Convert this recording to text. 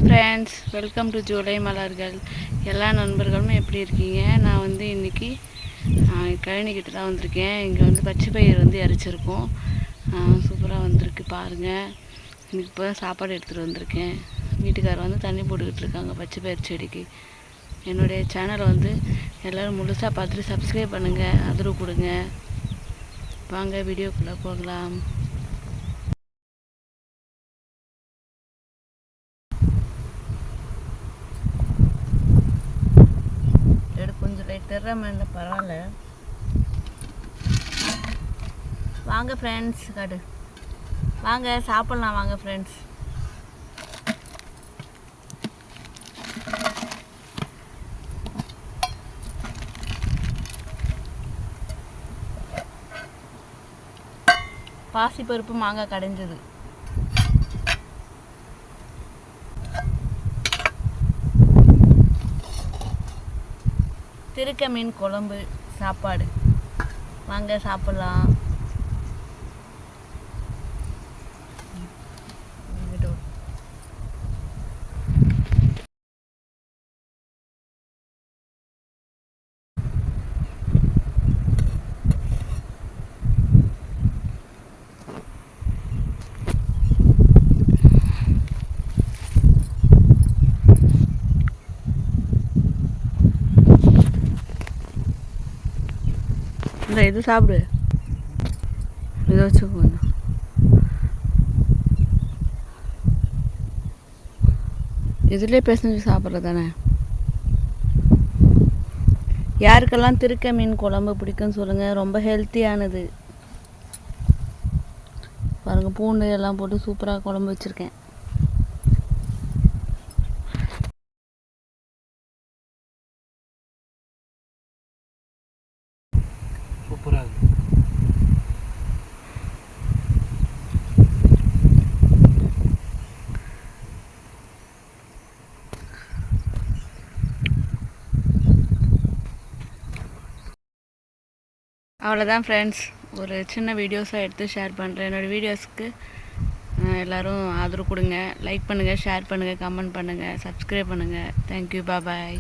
Hi friends, welcome to July மலர்கள். எல்லா நண்பர்களும் எப்படி இருக்கீங்க? நான் வந்து இன்றைக்கி கழனிக்கிட்ட தான் வந்திருக்கேன். இங்கே வந்து பச்சை பயிர் வந்து இறைச்சிருக்கோம். சூப்பராக வந்திருக்கு பாருங்கள். இன்றைக்கி இப்போ தான் சாப்பாடு எடுத்துகிட்டு வந்திருக்கேன். வீட்டுக்காரர் வந்து தண்ணி போட்டுக்கிட்டு இருக்காங்க பச்சை பயிர் செடிக்கு. என்னுடைய சேனலை வந்து எல்லோரும் முழுசாக பார்த்துட்டு சப்ஸ்கிரைப் பண்ணுங்கள், ஆதரவு கொடுங்க. வாங்க வீடியோக்குள்ளே போகலாம். கொஞ்சம் லைட் தெரியாமல் இல்லை, பரவாயில்ல. வாங்க ஃப்ரெண்ட்ஸ், காடு வாங்க சாப்பிட்லாம். வாங்க ஃப்ரெண்ட்ஸ். பாசிப்பருப்பு மாங்காய் கடைஞ்சது. திருக்க மீன் குழம்பு சாப்பாடு. வாங்க சாப்பிட்லாம். இந்த இது சாப்பிடு, இதை வச்சுக்கோ. இதுலேயே பேசஞ்சு சாப்பிட்றது தானே. யாருக்கெல்லாம் திருக்க மீன் குழம்பு பிடிக்கும்னு சொல்லுங்கள். ரொம்ப ஹெல்த்தியானது பாருங்கள். பூண்டு எல்லாம் போட்டு சூப்பராக குழம்பு வச்சுருக்கேன். சூப்பராக இருக்கு. அவ்வளோதான் ஃப்ரெண்ட்ஸ், ஒரு சின்ன வீடியோஸாக எடுத்து ஷேர் பண்ணுறேன். என்னோடய வீடியோஸ்க்கு எல்லோரும் ஆதரவு கொடுங்க. லைக் பண்ணுங்கள், ஷேர் பண்ணுங்கள், கமெண்ட் பண்ணுங்கள், சப்ஸ்கிரைப் பண்ணுங்கள். தேங்க்யூ, பாய்.